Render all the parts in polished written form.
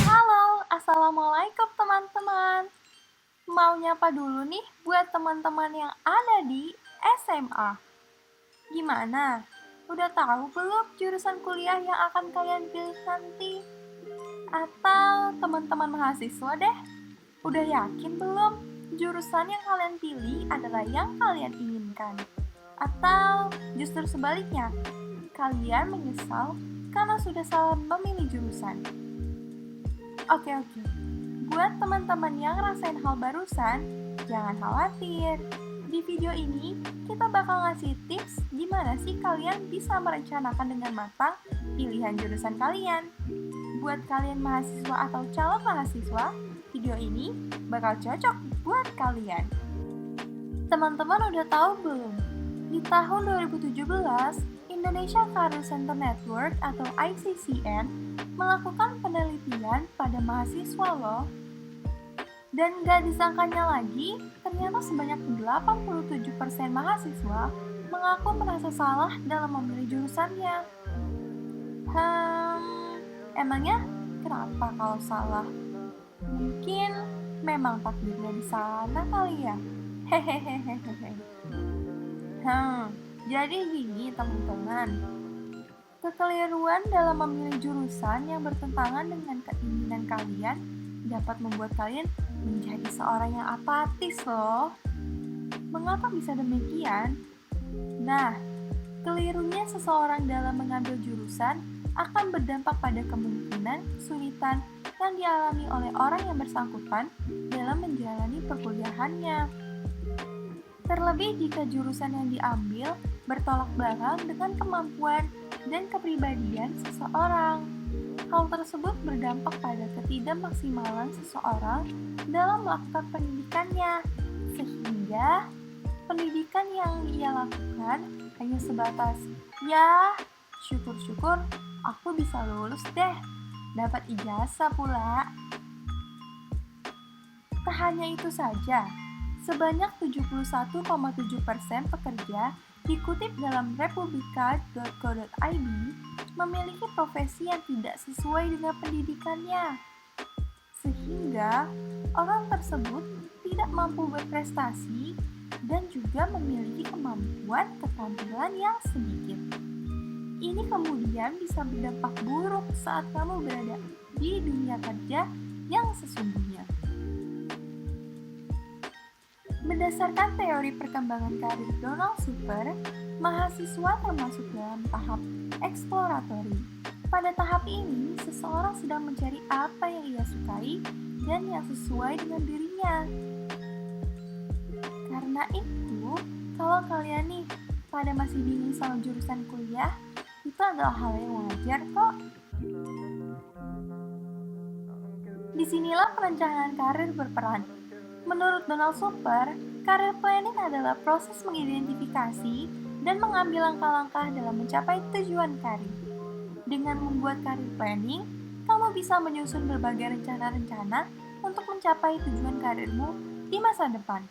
Halo, assalamualaikum teman-teman. Mau nyapa dulu nih buat teman-teman yang ada di SMA. Gimana? Udah tahu belum jurusan kuliah yang akan kalian pilih nanti? Atau teman-teman mahasiswa deh? Udah yakin belum jurusan yang kalian pilih adalah yang kalian inginkan? Atau justru sebaliknya, kalian menyesal karena sudah salah memilih jurusan? Oke. Buat teman-teman yang rasain hal barusan, jangan khawatir. Di video ini, kita bakal ngasih tips gimana sih kalian bisa merencanakan dengan matang pilihan jurusan kalian. Buat kalian mahasiswa atau calon mahasiswa, video ini bakal cocok buat kalian. Teman-teman udah tahu belum? Di tahun 2017, Indonesia Career Center Network atau ICCN melakukan penelitian pada mahasiswa loh. Dan gak disangkanya lagi, ternyata sebanyak 87% mahasiswa mengaku merasa salah dalam memilih jurusannya. Emangnya kenapa kalau salah? Mungkin memang takdirnya di sana kali ya? Hehehehe. Jadi gini teman-teman, kekeliruan dalam memilih jurusan yang bertentangan dengan keinginan kalian dapat membuat kalian menjadi seorang yang apatis loh. Mengapa bisa demikian? Nah, kelirunya seseorang dalam mengambil jurusan akan berdampak pada kemungkinan kesulitan yang dialami oleh orang yang bersangkutan dalam menjalani perkuliahannya. Terlebih jika jurusan yang diambil bertolak belakang dengan kemampuan dan kepribadian seseorang. Hal tersebut berdampak pada ketidakmaksimalan seseorang dalam melakukan pendidikannya, sehingga pendidikan yang ia lakukan hanya sebatas, ya syukur-syukur aku bisa lulus deh, dapat ijazah pula. Tak hanya itu saja, sebanyak 71,7% pekerja dikutip dalam republika.co.id memiliki profesi yang tidak sesuai dengan pendidikannya, sehingga orang tersebut tidak mampu berprestasi dan juga memiliki kemampuan keterampilan yang sedikit. Ini kemudian bisa berdampak buruk saat kamu berada di dunia kerja yang sesungguhnya. Berdasarkan teori perkembangan karir Donald Super, mahasiswa termasuk dalam tahap eksploratori. Pada tahap ini, seseorang sedang mencari apa yang ia sukai dan yang sesuai dengan dirinya. Karena itu, kalau kalian nih pada masih bingung soal jurusan kuliah, itu adalah hal yang wajar kok. Disinilah perencanaan karir berperan. Menurut Donald Super, career planning adalah proses mengidentifikasi dan mengambil langkah-langkah dalam mencapai tujuan karir. Dengan membuat career planning, kamu bisa menyusun berbagai rencana-rencana untuk mencapai tujuan karirmu di masa depan.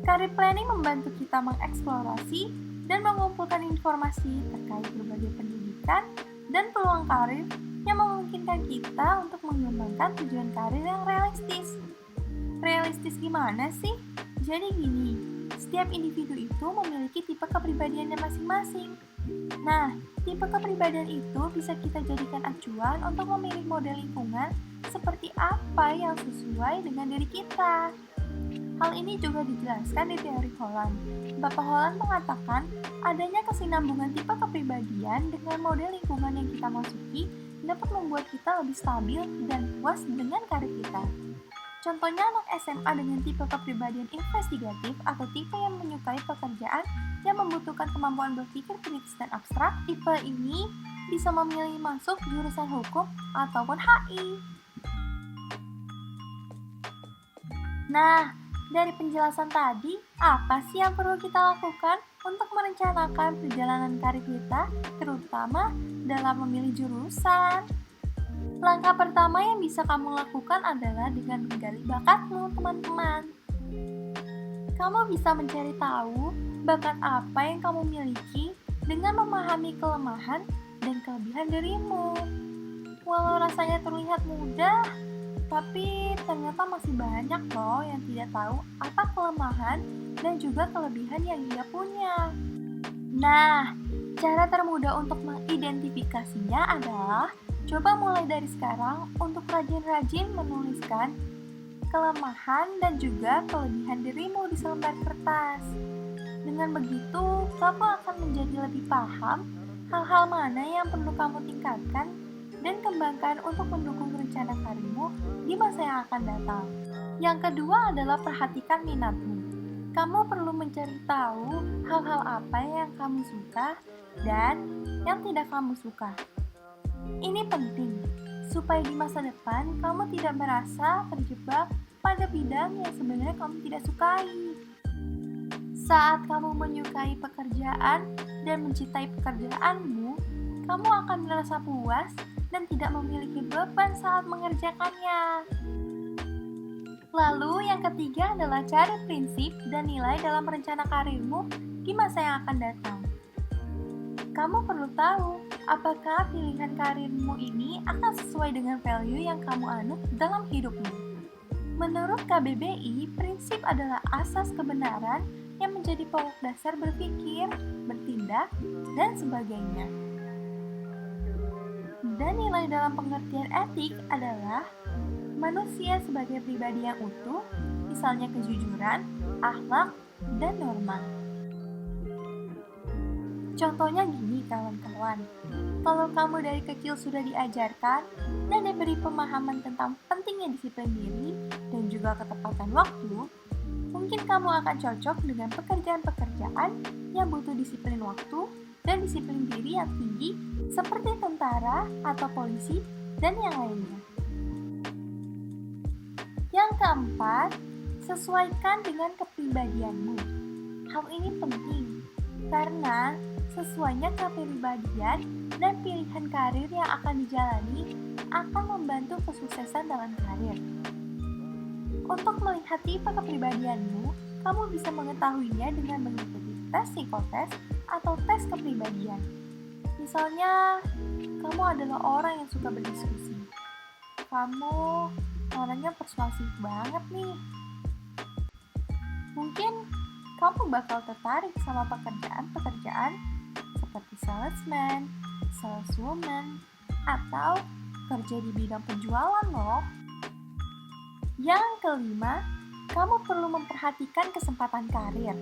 Career planning membantu kita mengeksplorasi dan mengumpulkan informasi terkait berbagai pendidikan dan peluang karir yang memungkinkan kita untuk mengembangkan tujuan karir yang realistis. Realistis gimana sih? Jadi gini, setiap individu itu memiliki tipe kepribadiannya masing-masing. Nah, tipe kepribadian itu bisa kita jadikan acuan untuk memilih model lingkungan seperti apa yang sesuai dengan diri kita. Hal ini juga dijelaskan di teori Holland. Bapak Holland mengatakan adanya kesinambungan tipe kepribadian dengan model lingkungan yang kita masuki dapat membuat kita lebih stabil dan puas dengan karir kita. Contohnya anak SMA dengan tipe kepribadian investigatif atau tipe yang menyukai pekerjaan yang membutuhkan kemampuan berpikir kritis dan abstrak, tipe ini bisa memilih masuk jurusan hukum ataupun HI. Nah, dari penjelasan tadi, apa sih yang perlu kita lakukan untuk merencanakan perjalanan karir kita, terutama dalam memilih jurusan? Langkah pertama yang bisa kamu lakukan adalah dengan menggali bakatmu, teman-teman. Kamu bisa mencari tahu bakat apa yang kamu miliki dengan memahami kelemahan dan kelebihan dirimu. Walau rasanya terlihat mudah, tapi ternyata masih banyak loh yang tidak tahu apa kelemahan dan juga kelebihan yang ia punya. Nah, cara termudah untuk mengidentifikasinya adalah coba mulai dari sekarang untuk rajin-rajin menuliskan kelemahan dan juga kelebihan dirimu di selembar kertas. Dengan begitu, kamu akan menjadi lebih paham hal-hal mana yang perlu kamu tingkatkan dan kembangkan untuk mendukung rencana karirmu di masa yang akan datang. Yang kedua adalah perhatikan minatmu. Kamu perlu mencari tahu hal-hal apa yang kamu suka dan yang tidak kamu suka. Ini penting, supaya di masa depan kamu tidak merasa terjebak pada bidang yang sebenarnya kamu tidak sukai. Saat kamu menyukai pekerjaan dan mencintai pekerjaanmu, kamu akan merasa puas dan tidak memiliki beban saat mengerjakannya. Lalu yang ketiga adalah cari prinsip dan nilai dalam rencana karirmu di masa yang akan datang. Kamu perlu tahu apakah pilihan karirmu ini akan sesuai dengan value yang kamu anut dalam hidupmu. Menurut KBBI, prinsip adalah asas kebenaran yang menjadi pokok dasar berpikir, bertindak, dan sebagainya. Dan nilai dalam pengertian etik adalah manusia sebagai pribadi yang utuh, misalnya kejujuran, akhlak, dan norma. Contohnya gini kawan-kawan, kalau kamu dari kecil sudah diajarkan dan diberi pemahaman tentang pentingnya disiplin diri dan juga ketepatan waktu, mungkin kamu akan cocok dengan pekerjaan-pekerjaan yang butuh disiplin waktu dan disiplin diri yang tinggi seperti tentara atau polisi dan yang lainnya. Yang keempat, sesuaikan dengan kepribadianmu. Hal ini penting karena sesuainya kepribadian dan pilihan karir yang akan dijalani akan membantu kesuksesan dalam karir. Untuk melihat tipe kepribadianmu, kamu bisa mengetahuinya dengan mengikuti tes psikotes atau tes kepribadian. Misalnya, kamu adalah orang yang suka berdiskusi. Kamu orangnya persuasif banget nih. Mungkin kamu bakal tertarik sama pekerjaan seperti salesman, saleswoman, atau kerja di bidang penjualan loh. Yang kelima, kamu perlu memperhatikan kesempatan karir.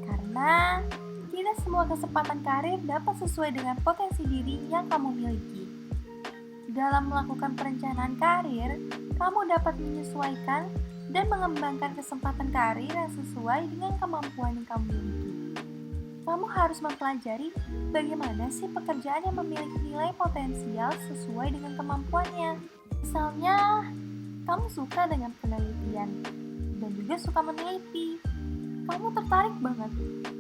Karena tidak semua kesempatan karir dapat sesuai dengan potensi diri yang kamu miliki. Dalam melakukan perencanaan karir, kamu dapat menyesuaikan dan mengembangkan kesempatan karir yang sesuai dengan kemampuan yang kamu miliki. Kamu harus mempelajari bagaimana sih pekerjaan yang memiliki nilai potensial sesuai dengan kemampuannya. Misalnya, kamu suka dengan penelitian dan juga suka meneliti. Kamu tertarik banget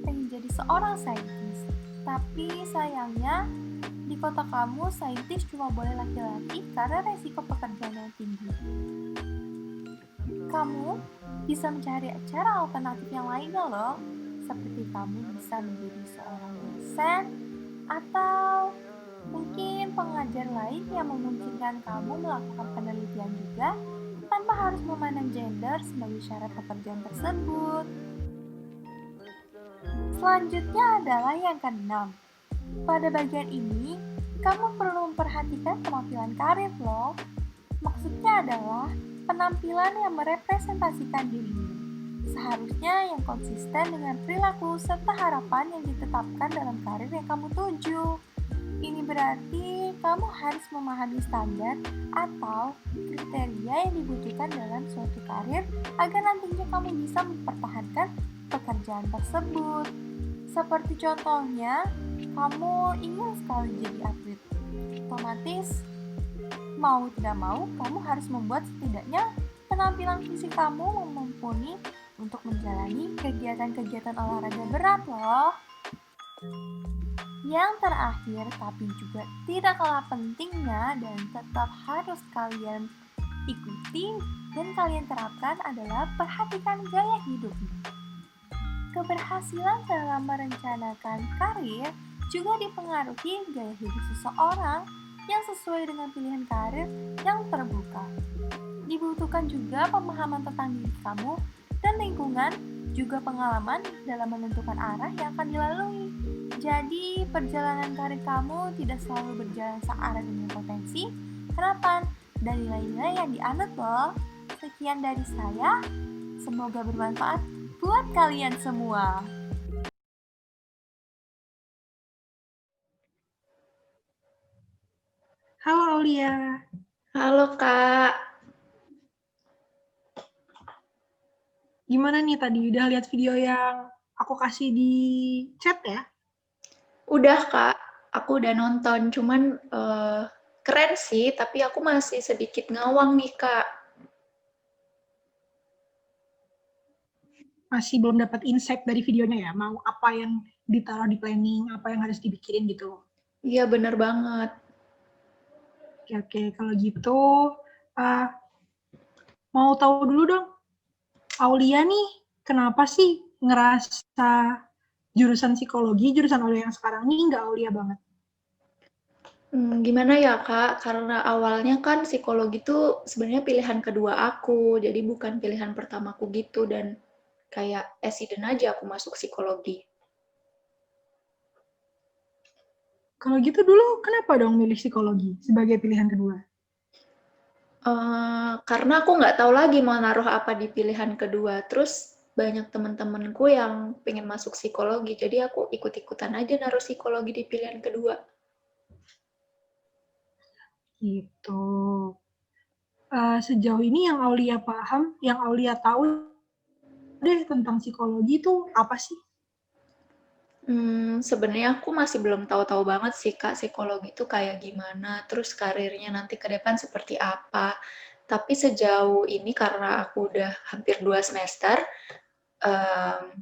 pengen jadi seorang saintis. Tapi sayangnya, di kota kamu saintis cuma boleh laki-laki karena resiko pekerjaannya tinggi. Kamu bisa mencari cara alternatif yang lainnya loh, seperti kamu bisa menjadi seorang dosen atau mungkin pengajar lain yang memungkinkan kamu melakukan penelitian juga tanpa harus memandang gender sebagai syarat pekerjaan tersebut. Selanjutnya adalah yang keenam. Pada bagian ini, kamu perlu memperhatikan penampilan karir loh. Maksudnya adalah penampilan yang merepresentasikan dirimu. Seharusnya yang konsisten dengan perilaku serta harapan yang ditetapkan dalam karir yang kamu tuju. Ini berarti kamu harus memahami standar atau kriteria yang dibutuhkan dalam suatu karir agar nantinya kamu bisa mempertahankan pekerjaan tersebut. Seperti contohnya, kamu ingin sekali jadi atlet. Otomatis, mau tidak mau, kamu harus membuat setidaknya penampilan fisik kamu mumpuni untuk menjalani kegiatan-kegiatan olahraga berat loh. Yang terakhir, tapi juga tidak kalah pentingnya dan tetap harus kalian ikuti dan kalian terapkan adalah perhatikan gaya hidupmu. Keberhasilan dalam merencanakan karir juga dipengaruhi gaya hidup seseorang yang sesuai dengan pilihan karir yang terbuka. Dibutuhkan juga pemahaman tentang diri kamu dan lingkungan, juga pengalaman dalam menentukan arah yang akan dilalui. Jadi, perjalanan karir kamu tidak selalu berjalan searah dengan potensi, harapan, dan nilai-nilai yang dianut loh. Sekian dari saya, semoga bermanfaat buat kalian semua. Halo Aulia. Halo Kak. Gimana nih tadi? Udah lihat video yang aku kasih di chat ya? Udah Kak, aku udah nonton. Cuman keren sih, tapi aku masih sedikit ngawang nih Kak. Masih belum dapat insight dari videonya ya? Mau apa yang ditaruh di planning, apa yang harus dipikirin gitu? Iya bener banget. Oke, kalau gitu mau tahu dulu dong, Aulia nih kenapa sih ngerasa jurusan psikologi, jurusan Aulia yang sekarang nih nggak Aulia banget? Gimana ya Kak, karena awalnya kan psikologi itu sebenarnya pilihan kedua aku, jadi bukan pilihan pertamaku gitu, dan kayak accident aja aku masuk psikologi. Kalau gitu dulu kenapa dong milih psikologi sebagai pilihan kedua? Karena aku nggak tahu lagi mau naruh apa di pilihan kedua. Terus banyak teman-temanku yang pengen masuk psikologi, jadi aku ikut-ikutan aja naruh psikologi di pilihan kedua. Gitu. Sejauh ini yang Aulia paham, yang Aulia tahu deh tentang psikologi itu apa sih? Sebenarnya aku masih belum tahu-tahu banget sih Kak, psikologi itu kayak gimana, terus karirnya nanti ke depan seperti apa. Tapi sejauh ini karena aku udah hampir 2 semester,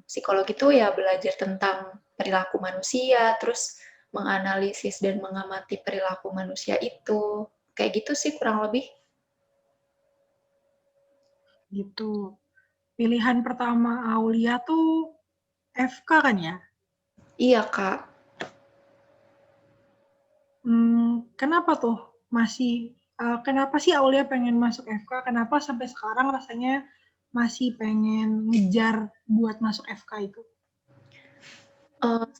psikologi itu ya belajar tentang perilaku manusia, terus menganalisis dan mengamati perilaku manusia itu. Kayak gitu sih kurang lebih. Gitu. Pilihan pertama Aulia tuh FK kan ya? Iya, Kak. Kenapa tuh kenapa sih Aulia pengen masuk FK? Kenapa sampai sekarang rasanya masih pengen ngejar buat masuk FK itu?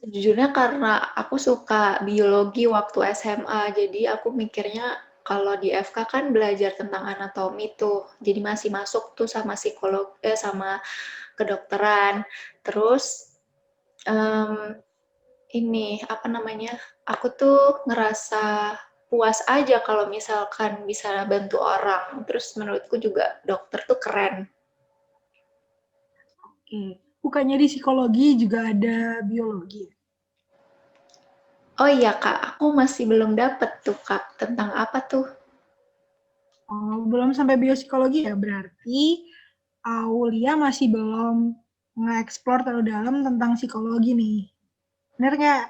Sejujurnya karena aku suka biologi waktu SMA, jadi aku mikirnya kalau di FK kan belajar tentang anatomi tuh, jadi masih masuk tuh sama sama kedokteran. Terus em, ini apa namanya? Aku tuh ngerasa puas aja kalau misalkan bisa bantu orang. Terus menurutku juga dokter tuh keren. Oke. Bukannya di psikologi juga ada biologi ya? Oh iya Kak, aku masih belum dapet tuh Kak, tentang apa tuh? Oh, belum sampai biopsikologi ya? Berarti Aulia masih belum nge-explore terlalu dalam tentang psikologi nih. Bener nggak?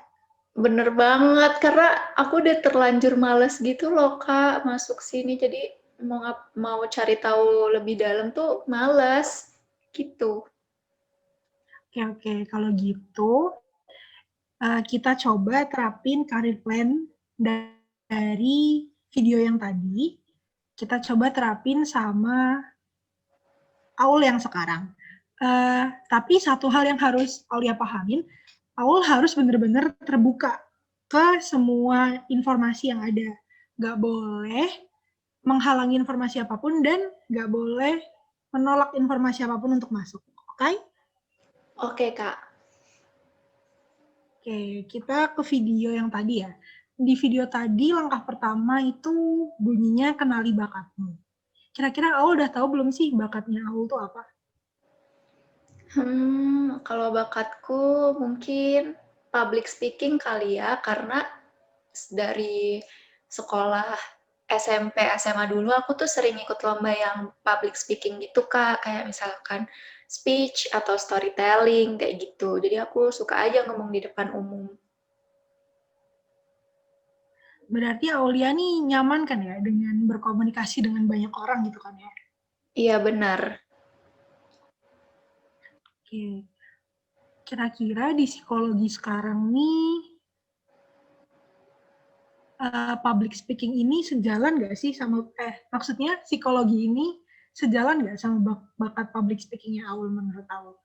Bener banget, karena aku udah terlanjur males gitu loh Kak masuk sini, jadi mau cari tahu lebih dalam tuh males gitu. Oke, oke. Kalau gitu, kita coba terapin career plan dari video yang tadi. Kita coba terapin sama Aul yang sekarang. Tapi satu hal yang harus Aulia pahamin, Aul harus benar-benar terbuka ke semua informasi yang ada. Nggak boleh menghalangi informasi apapun dan nggak boleh menolak informasi apapun untuk masuk. Oke? Okay? Oke Kak. Oke, kita ke video yang tadi ya. Di video tadi langkah pertama itu bunyinya kenali bakatmu. Kira-kira Aul udah tahu belum sih bakatnya Aul tuh apa? Kalau bakatku mungkin public speaking kali ya, karena dari sekolah SMP, SMA dulu aku tuh sering ikut lomba yang public speaking gitu Kak, kayak misalkan speech atau storytelling kayak gitu. Jadi aku suka aja ngomong di depan umum. Berarti Aulia nih nyaman kan ya dengan berkomunikasi dengan banyak orang gitu kan ya? Iya benar. Oke. Kira-kira di psikologi sekarang nih, public speaking ini sejalan nggak sih sama, maksudnya psikologi ini sejalan nggak sama bakat public speakingnya Aul menurut Aul?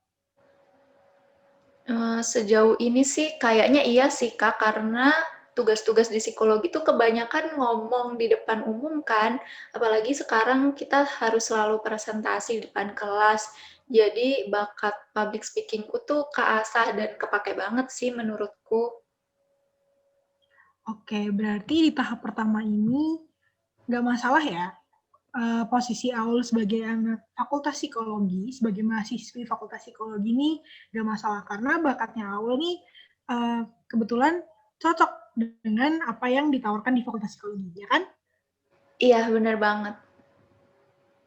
Sejauh ini sih kayaknya iya sih Kak, karena tugas-tugas di psikologi itu kebanyakan ngomong di depan umum kan, apalagi sekarang kita harus selalu presentasi di depan kelas. Jadi bakat public speakingku tuh keasah dan kepake banget sih menurutku. Oke, berarti di tahap pertama ini nggak masalah ya, posisi Aul sebagai anak fakultas psikologi, sebagai mahasiswi fakultas psikologi ini nggak masalah karena bakatnya Aul nih kebetulan cocok dengan apa yang ditawarkan di fakultas psikologi, ya kan? Iya, bener banget.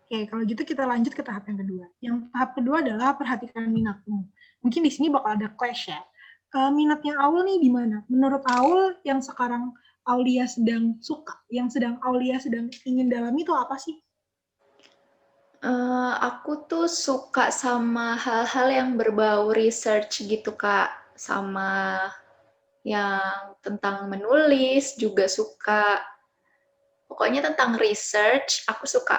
Oke, kalau gitu kita lanjut ke tahap yang kedua. Yang tahap kedua adalah perhatikan minatmu. Mungkin di sini bakal ada clash ya. Minatnya Aul nih di mana? Menurut Aul yang sekarang Aulia sedang suka, yang sedang Aulia sedang ingin dalami itu apa sih? Aku tuh suka sama hal-hal yang berbau research gitu Kak, sama yang tentang menulis juga suka. Pokoknya tentang research aku suka.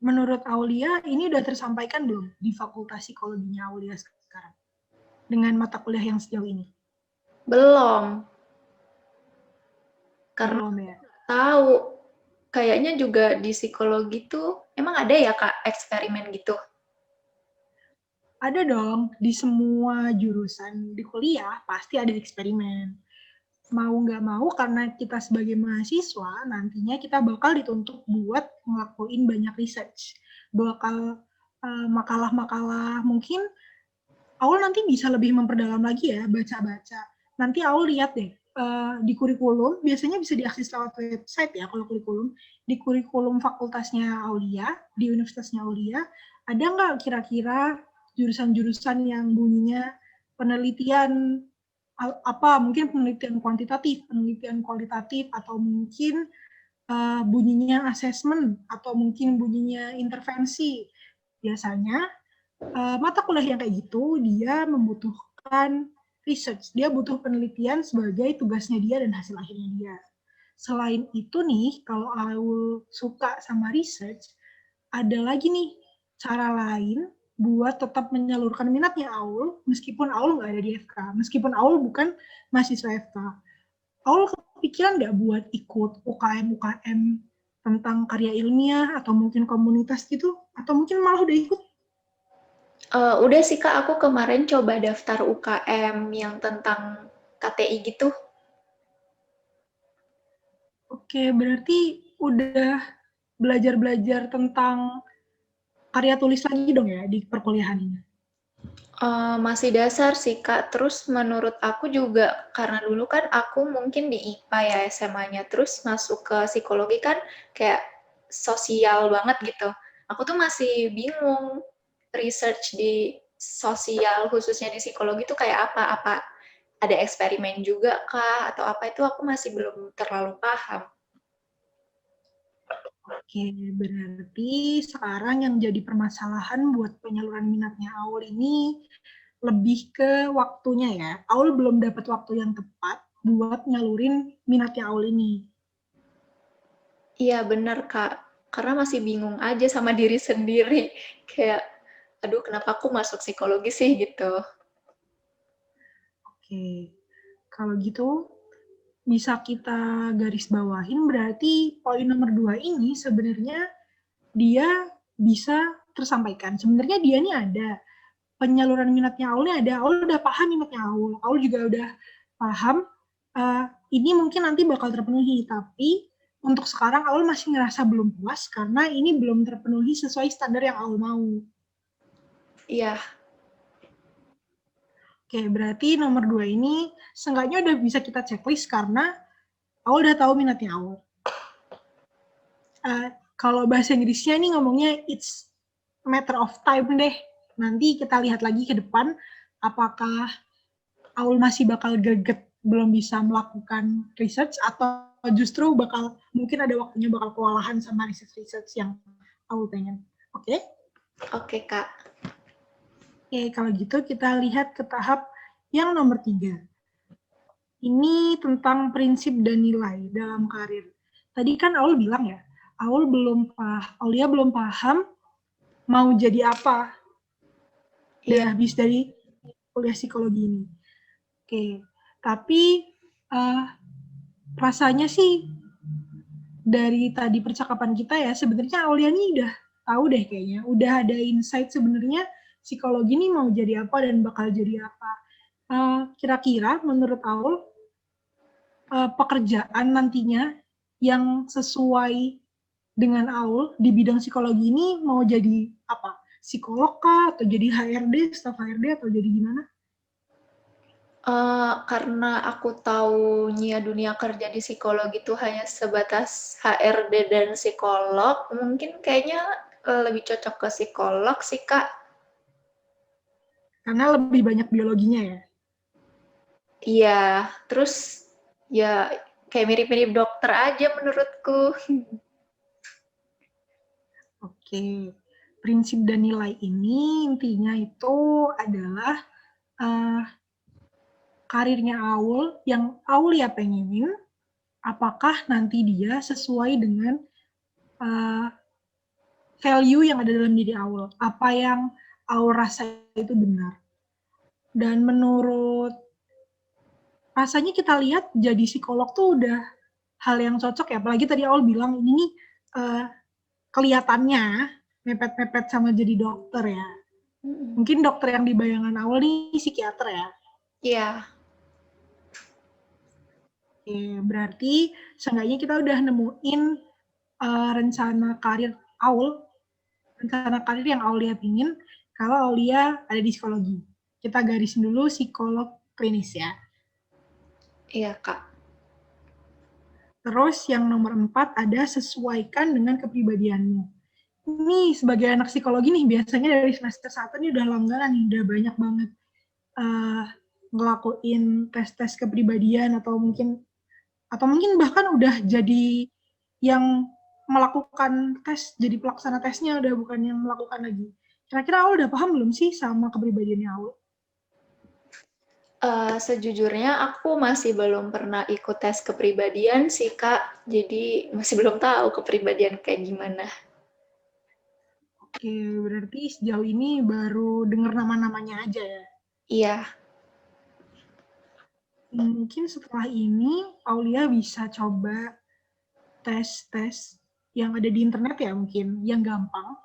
Menurut Aulia, ini udah tersampaikan belum di fakultas psikologinya Aulia sekarang? Dengan mata kuliah yang sejauh ini? Belum, karena Belum ya? tahu kayaknya juga di psikologi tuh emang ada ya Kak eksperimen gitu. Ada dong, di semua jurusan di kuliah pasti ada eksperimen. Mau nggak mau karena kita sebagai mahasiswa nantinya kita bakal dituntut buat ngelakuin banyak research, bakal makalah-makalah mungkin Aul nanti bisa lebih memperdalam lagi ya baca-baca. Nanti Aul lihat deh di kurikulum biasanya bisa diakses lewat website ya kalau kurikulum di kurikulum fakultasnya Aulia di universitasnya Aulia ada nggak kira-kira jurusan-jurusan yang bunyinya penelitian apa mungkin penelitian kuantitatif, penelitian kualitatif, atau mungkin bunyinya asesmen, atau mungkin bunyinya intervensi. Biasanya mata kuliah yang kayak gitu dia membutuhkan research, dia butuh penelitian sebagai tugasnya dia dan hasil akhirnya dia. Selain itu nih, kalau Aul suka sama research, ada lagi nih cara lain buat tetap menyalurkan minatnya Aul, meskipun Aul nggak ada di FK, meskipun Aul bukan mahasiswa FK. Aul kepikiran nggak buat ikut UKM-UKM tentang karya ilmiah, atau mungkin komunitas gitu, atau mungkin malah udah ikut? Udah sih Kak, aku kemarin coba daftar UKM yang tentang KTI gitu. Oke, berarti udah belajar-belajar tentang karya tulis lagi dong ya di perkuliahan ini? Masih dasar sih Kak, terus menurut aku juga karena dulu kan aku mungkin di IPA ya SMA-nya, terus masuk ke psikologi kan kayak sosial banget gitu. Aku tuh masih bingung research di sosial, khususnya di psikologi tuh kayak apa? Apa ada eksperimen juga kah? Atau apa itu aku masih belum terlalu paham. Oke, berarti sekarang yang jadi permasalahan buat penyaluran minatnya Aul ini lebih ke waktunya ya. Aul belum dapat waktu yang tepat buat nyalurin minatnya Aul ini. Iya bener Kak, karena masih bingung aja sama diri sendiri. Kayak, aduh kenapa aku masuk psikologi sih gitu. Oke, kalau gitu bisa kita garis bawahin, berarti poin nomor 2 ini sebenarnya dia bisa tersampaikan. Sebenarnya dia ini ada, penyaluran minatnya Aul ini ada, Aul udah paham minatnya Aul, Aul juga udah paham ini mungkin nanti bakal terpenuhi, tapi untuk sekarang Aul masih ngerasa belum puas karena ini belum terpenuhi sesuai standar yang Aul mau. Iya, Oke, berarti nomor 2 ini seenggaknya udah bisa kita checklist karena Aul udah tahu minatnya Aul. Kalau bahasa Inggrisnya ini ngomongnya it's matter of time deh. Nanti kita lihat lagi ke depan apakah Aul masih bakal greget belum bisa melakukan research, atau justru bakal mungkin ada waktunya bakal kewalahan sama research yang Aul pengen. Oke? oke Kak. Oke, kalau gitu kita lihat ke tahap yang nomor 3. Ini tentang prinsip dan nilai dalam karir. Tadi kan Aul bilang ya, Aulia belum paham mau jadi apa Iya, habis dari kuliah psikologi ini. Oke, tapi rasanya sih dari tadi percakapan kita ya, sebenarnya Aulia ini udah tahu deh kayaknya, udah ada insight sebenarnya psikologi ini mau jadi apa dan bakal jadi apa. Kira-kira menurut Aul, pekerjaan nantinya yang sesuai dengan Aul di bidang psikologi ini mau jadi apa? Psikolog kah? Atau jadi HRD, staf HRD, atau jadi gimana? karena aku taunya dunia kerja di psikologi itu hanya sebatas HRD dan psikolog, mungkin kayaknya lebih cocok ke psikolog sih Kak. Karena lebih banyak biologinya ya. Iya, terus ya kayak mirip-mirip dokter aja menurutku. Oke, prinsip dan nilai ini intinya itu adalah uh, karirnya Aul yang Aul ya pengenin, apakah nanti dia sesuai dengan uh, value yang ada dalam diri Aul, apa yang Aul rasa itu benar. Dan menurut rasanya kita lihat jadi psikolog tuh udah hal yang cocok ya, apalagi tadi Aul bilang ini uh, kelihatannya mepet-mepet sama jadi dokter ya. Mungkin dokter yang di bayangan Aul nih psikiater ya. Iya, Oke, berarti seenggaknya kita udah nemuin rencana karir Aul, rencana karir yang Aulia pingin kalau Aulia ada di psikologi. Kita garisin dulu psikolog klinis ya. iya Kak. Terus yang nomor 4 ada sesuaikan dengan kepribadianmu. Ini sebagai anak psikologi nih, biasanya dari semester 1 nih udah langganan nih, udah banyak banget uh, ngelakuin tes-tes kepribadian, atau mungkin bahkan udah jadi yang melakukan tes, jadi pelaksana tesnya udah bukan yang melakukan lagi. Kira-kira Aul udah paham belum sih sama kepribadiannya Aul? Sejujurnya aku masih belum pernah ikut tes kepribadian sih, Kak. Jadi masih belum tahu kepribadian kayak gimana. Oke, berarti sejauh ini baru dengar nama-namanya aja ya. Iya. Mungkin setelah ini Aulia bisa coba tes-tes yang ada di internet ya mungkin, yang gampang.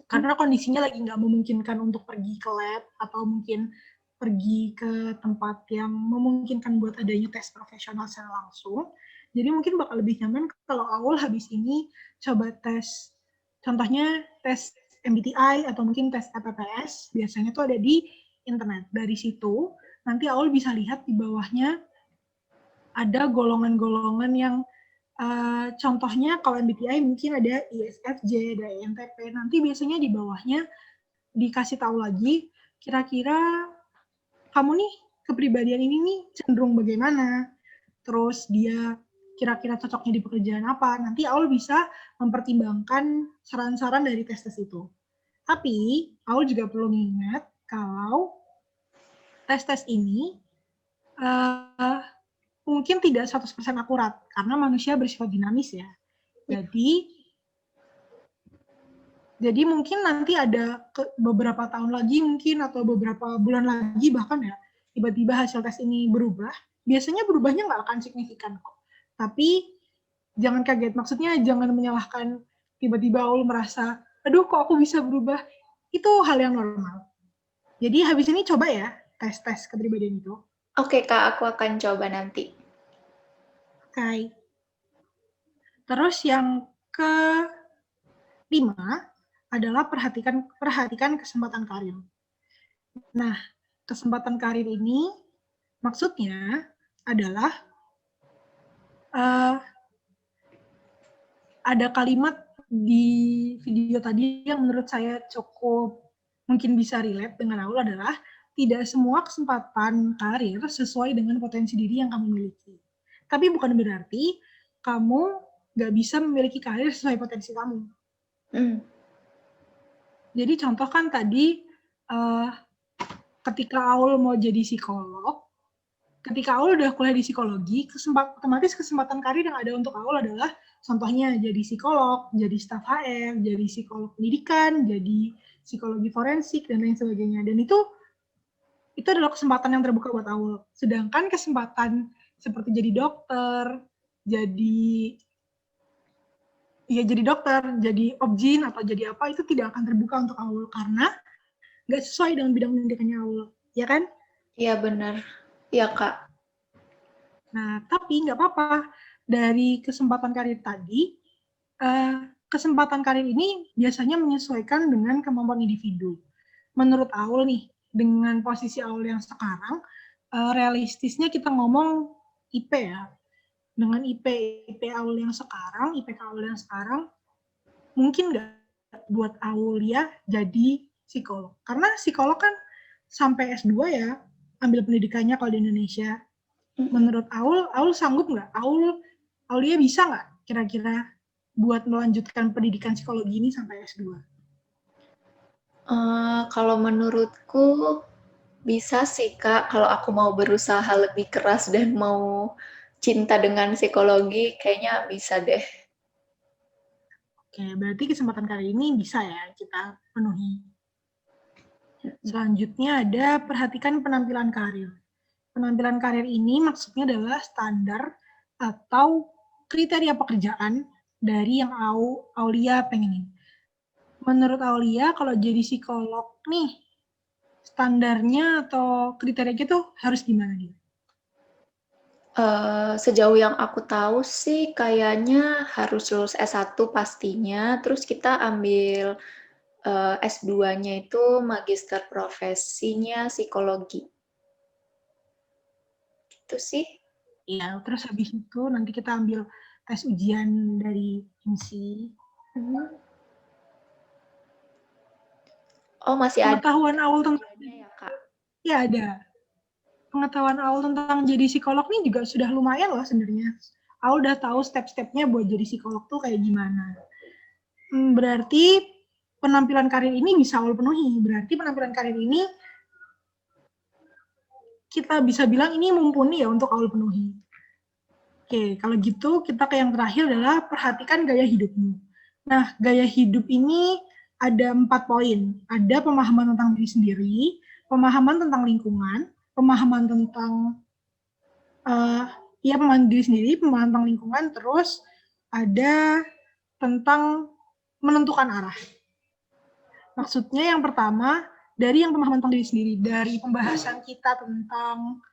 Karena kondisinya lagi nggak memungkinkan untuk pergi ke lab atau mungkin pergi ke tempat yang memungkinkan buat adanya tes profesional secara langsung. Jadi mungkin bakal lebih nyaman kalau Aul habis ini coba tes, contohnya tes MBTI atau mungkin tes APPS, biasanya tuh ada di internet. Dari situ nanti Aul bisa lihat di bawahnya ada golongan-golongan yang contohnya kalau MBTI mungkin ada ISFJ, ada INTP. Nanti biasanya di bawahnya dikasih tahu lagi kira-kira kamu nih kepribadian ini nih cenderung bagaimana. Terus dia kira-kira cocoknya di pekerjaan apa. Nanti Aul bisa mempertimbangkan saran-saran dari tes-tes itu. Tapi Aul juga perlu mengingat kalau tes-tes ini mungkin tidak 100% akurat karena manusia bersifat dinamis ya. Jadi mungkin nanti ada beberapa tahun lagi mungkin atau beberapa bulan lagi bahkan ya tiba-tiba hasil tes ini berubah. Biasanya berubahnya nggak akan signifikan kok. Tapi jangan kaget. Maksudnya jangan menyalahkan tiba-tiba Aul merasa, aduh kok aku bisa berubah. Itu hal yang normal. Jadi habis ini coba ya tes-tes kepribadian itu. Oke, Kak, aku akan coba nanti. Oke. Terus yang kelima adalah perhatikan kesempatan karir. Nah, kesempatan karir ini maksudnya adalah ada kalimat di video tadi yang menurut saya cukup mungkin bisa relate dengan Aul adalah tidak semua kesempatan karir sesuai dengan potensi diri yang kamu miliki. Tapi bukan berarti kamu nggak bisa memiliki karir sesuai potensi kamu. Jadi contoh kan tadi ketika Aul mau jadi psikolog, ketika Aul udah kuliah di psikologi, otomatis kesempatan karir yang ada untuk Aul adalah contohnya jadi psikolog, jadi staf HR, jadi psikolog pendidikan, jadi psikologi forensik, dan lain sebagainya. Dan itu adalah kesempatan yang terbuka buat Aul. Sedangkan kesempatan seperti jadi dokter, jadi jadi objin, atau jadi apa, itu tidak akan terbuka untuk Aul, karena nggak sesuai dengan bidang pendidikannya Aul. Ya kan? Iya, benar. Iya, Kak. Nah, tapi nggak apa-apa. Dari kesempatan karir tadi, kesempatan karir ini biasanya menyesuaikan dengan kemampuan individu. Menurut Aul nih, dengan posisi Aul yang sekarang, realistisnya kita ngomong IP ya. Dengan IP Aul yang sekarang, IPK Aul yang sekarang, mungkin nggak buat Aulia jadi psikolog. Karena psikolog kan sampai S2 ya, ambil pendidikannya kalau di Indonesia. Menurut Aul sanggup nggak? Aulia bisa nggak kira-kira buat melanjutkan pendidikan psikologi ini sampai S2? Kalau menurutku bisa sih, Kak. Kalau aku mau berusaha lebih keras dan mau cinta dengan psikologi, kayaknya bisa deh. Oke, berarti kesempatan kali ini bisa ya kita penuhi. Selanjutnya ada perhatikan penampilan karir. Penampilan karir ini maksudnya adalah standar atau kriteria pekerjaan dari yang Aulia pengenin. Menurut Aulia, kalau jadi psikolog nih, standarnya atau kriterianya tuh harus gimana nih? Sejauh yang aku tahu sih kayaknya harus lulus S1 pastinya, terus kita ambil S2-nya itu magister profesinya psikologi. Itu sih. Ya, terus habis itu nanti kita ambil tes ujian dari IMSI. Oh, masih ada Pengetahuan Aul tentang ya, Kak? ya ada. Pengetahuan Aul tentang jadi psikolog nih juga sudah lumayan loh sebenarnya. Aul udah tahu step-stepnya buat jadi psikolog tuh kayak gimana. Berarti penampilan karir ini bisa Aul penuhi. Berarti penampilan karir ini kita bisa bilang ini mumpuni ya untuk Aul penuhi. Oke, kalau gitu kita ke yang terakhir adalah perhatikan gaya hidupmu. Nah, gaya hidup ini ada 4 poin. Ada pemahaman tentang diri sendiri, pemahaman tentang lingkungan, pemahaman tentang pemahaman diri sendiri, pemahaman tentang lingkungan, terus ada tentang menentukan arah. Maksudnya yang pertama, dari yang pemahaman tentang diri sendiri, dari pembahasan kita tentang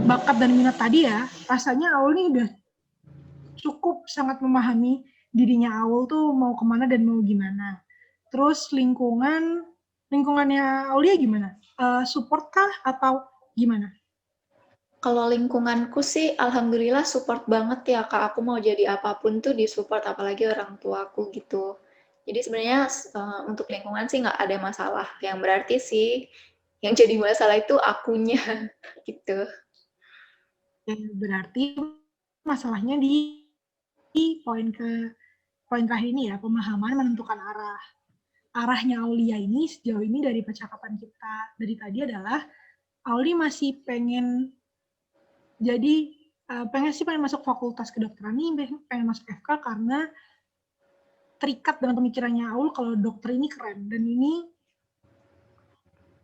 bakat dan minat tadi ya, rasanya Aul ini udah cukup sangat memahami dirinya Aul tuh mau kemana dan mau gimana. Terus lingkungannya Aulia gimana? Support kah atau gimana? Kalau lingkunganku sih, alhamdulillah support banget ya Kak. Aku mau jadi apapun tuh disupport, apalagi orang tuaku gitu. Jadi sebenarnya untuk lingkungan sih nggak ada masalah. Yang berarti sih yang jadi masalah itu akunya gitu. Berarti masalahnya di poin terakhir ini ya, pemahaman menentukan arah. Arahnya Aulia ini sejauh ini dari percakapan kita dari tadi adalah Auli masih pengen pengen masuk fakultas kedokteran nih, pengen masuk FK karena terikat dengan pemikirannya Aul kalau dokter ini keren, dan ini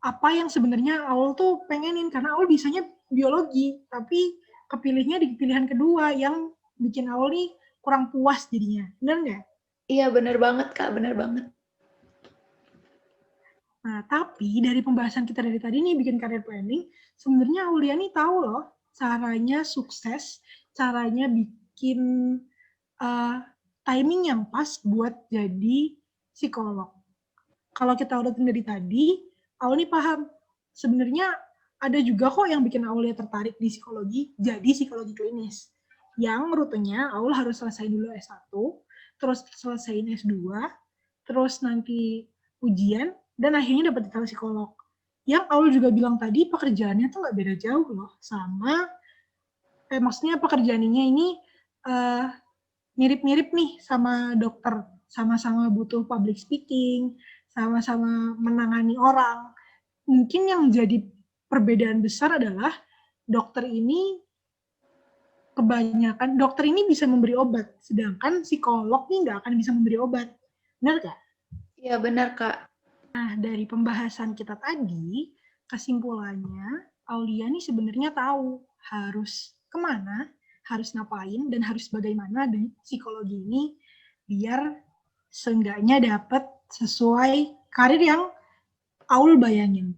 apa yang sebenarnya Aul tuh pengenin, karena Aul bisanya biologi, tapi kepilihnya di pilihan kedua yang bikin Aul nih kurang puas jadinya. Bener nggak? Iya, bener banget Kak, bener banget. Nah, tapi dari pembahasan kita dari tadi nih bikin career planning, sebenarnya Aulia nih tahu loh caranya sukses, caranya bikin timing yang pas buat jadi psikolog. Kalau kita urutin dari tadi, Aul nih paham, sebenarnya ada juga kok yang bikin Aulia tertarik di psikologi, jadi psikologi klinis. Yang rutenya Aul harus selesai dulu S1, terus selesaiin S2, terus nanti ujian, dan akhirnya dapat titel psikolog. Yang Aul juga bilang tadi, pekerjaannya tuh nggak beda jauh loh sama, maksudnya pekerjaannya ini mirip-mirip nih sama dokter, sama-sama butuh public speaking, sama-sama menangani orang. Mungkin yang jadi perbedaan besar adalah dokter ini bisa memberi obat, sedangkan psikolog nih nggak akan bisa memberi obat. Benar nggak? Iya, benar Kak. Nah, dari pembahasan kita tadi, kesimpulannya, Aulia nih sebenarnya tahu harus kemana, harus ngapain, dan harus bagaimana di psikologi ini biar seenggaknya dapat sesuai karir yang Aul bayangin,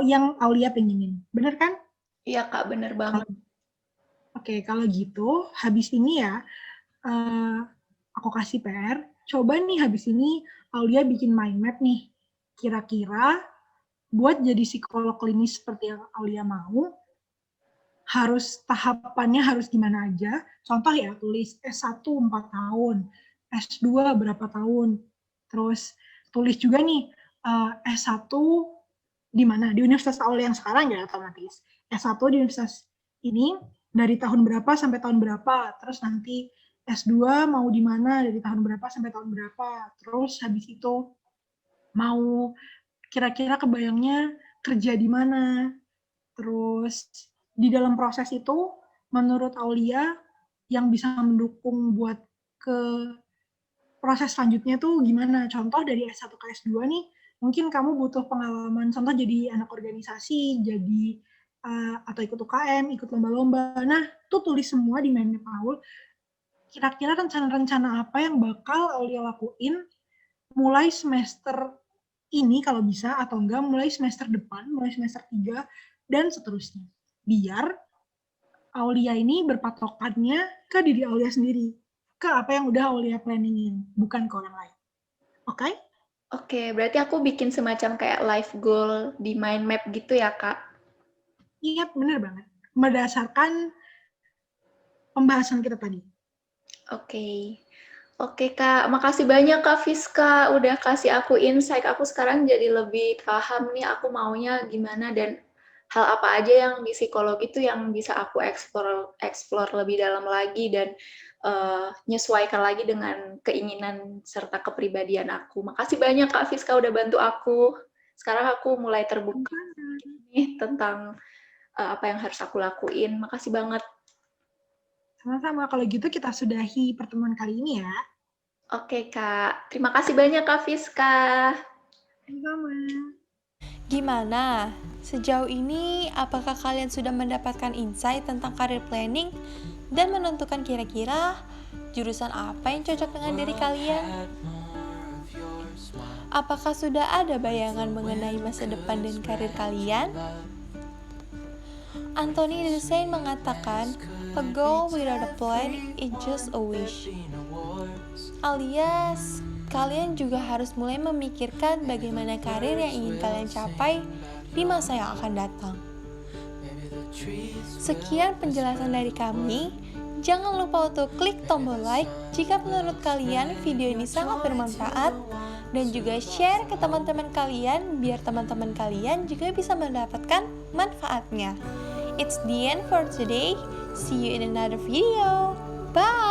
yang Aulia pengenin. Bener kan? Iya Kak, bener banget. Oke, kalau gitu, habis ini ya, aku kasih PR, coba nih habis ini Aulia bikin mind map nih. Kira-kira buat jadi psikolog klinis seperti yang Aulia mau, tahapannya harus gimana aja. Contoh ya, tulis S1 4 tahun, S2 berapa tahun. Terus tulis juga nih, S1 di mana? Di Universitas Aulia yang sekarang ya otomatis. S1 di universitas ini dari tahun berapa sampai tahun berapa. Terus nanti S2 mau di mana dari tahun berapa sampai tahun berapa. Terus habis itu mau kira-kira kebayangnya kerja di mana. Terus di dalam proses itu, menurut Aulia, yang bisa mendukung buat ke proses selanjutnya tuh gimana? Contoh dari S1 ke S2 nih, mungkin kamu butuh pengalaman, contoh jadi anak organisasi, jadi atau ikut UKM, ikut lomba-lomba. Nah, tuh tulis semua di mind map Aul. Kira-kira rencana-rencana apa yang bakal Aulia lakuin mulai semester ini kalau bisa, atau enggak mulai semester depan, mulai semester 3, dan seterusnya. Biar Aulia ini berpatokannya ke diri Aulia sendiri, ke apa yang udah Aulia planningin, bukan ke orang lain. Oke? Okay? Oke, berarti aku bikin semacam kayak life goal di mind map gitu ya Kak? Iya, bener banget. Berdasarkan pembahasan kita tadi. Oke. Oke Kak, makasih banyak Kak Fiska udah kasih aku insight. Aku sekarang jadi lebih paham nih aku maunya gimana dan hal apa aja yang di psikologi itu yang bisa aku explore lebih dalam lagi dan menyesuaikan lagi dengan keinginan serta kepribadian aku. Makasih banyak Kak Fiska udah bantu aku. Sekarang aku mulai terbuka nih tentang apa yang harus aku lakuin. Makasih banget. Sama-sama. Kalau gitu kita sudahi pertemuan kali ini ya. Oke, Kak. Terima kasih banyak, Kak Fiska. Sama. Gimana? Sejauh ini, apakah kalian sudah mendapatkan insight tentang career planning dan menentukan kira-kira jurusan apa yang cocok dengan diri kalian? Apakah sudah ada bayangan mengenai masa depan dan karir kalian? Anthony de Saint mengatakan, "A goal without a plan is just a wish." Alias, kalian juga harus mulai memikirkan bagaimana karir yang ingin kalian capai di masa yang akan datang. Sekian penjelasan dari kami. Jangan lupa untuk klik tombol like jika menurut kalian video ini sangat bermanfaat, dan juga share ke teman-teman kalian biar teman-teman kalian juga bisa mendapatkan manfaatnya. It's the end for today. See you in another video. Bye!